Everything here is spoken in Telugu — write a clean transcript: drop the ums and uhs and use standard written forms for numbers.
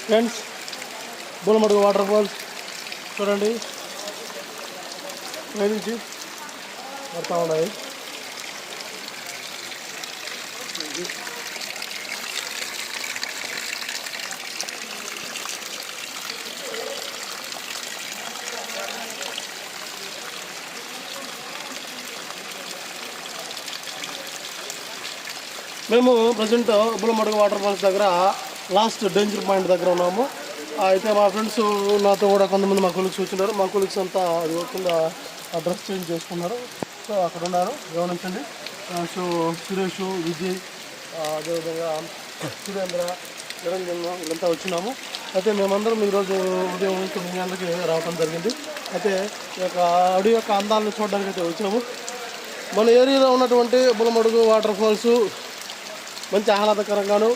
ఫ్రెండ్స్, బుల్లమడుగు వాటర్ ఫాల్స్ చూడండి, నుంచి పడతా ఉన్నాయి. మేము ప్రజెంట్ బుల్లమడుగు వాటర్ ఫాల్స్ దగ్గర లాస్ట్ డేంజర్ పాయింట్ దగ్గర ఉన్నాము. అయితే మా ఫ్రెండ్స్ నాతో కూడా కొంతమంది మా కొలీగ్స్ వచ్చినారు. మా కొలీగ్స్ అంతా కింద డ్రెస్ చేంజ్ చేసుకున్నారు. సో అక్కడ ఉన్నారు, గమనించండి. సో సురేష్, విజయ్, అదేవిధంగా సురేంద్ర, నిరంజన్ వీళ్ళంతా వచ్చినాము. అయితే మేమందరం ఈరోజు ఉదయం 9 గంటలకి రావడం జరిగింది. అయితే ఈ యొక్క అడవి యొక్క అందాలను చూడడానికి అయితే వచ్చాము. మన ఏరియాలో ఉన్నటువంటి బుల్లమడుగు వాటర్ ఫాల్స్ మంచి ఆహ్లాదకరంగాను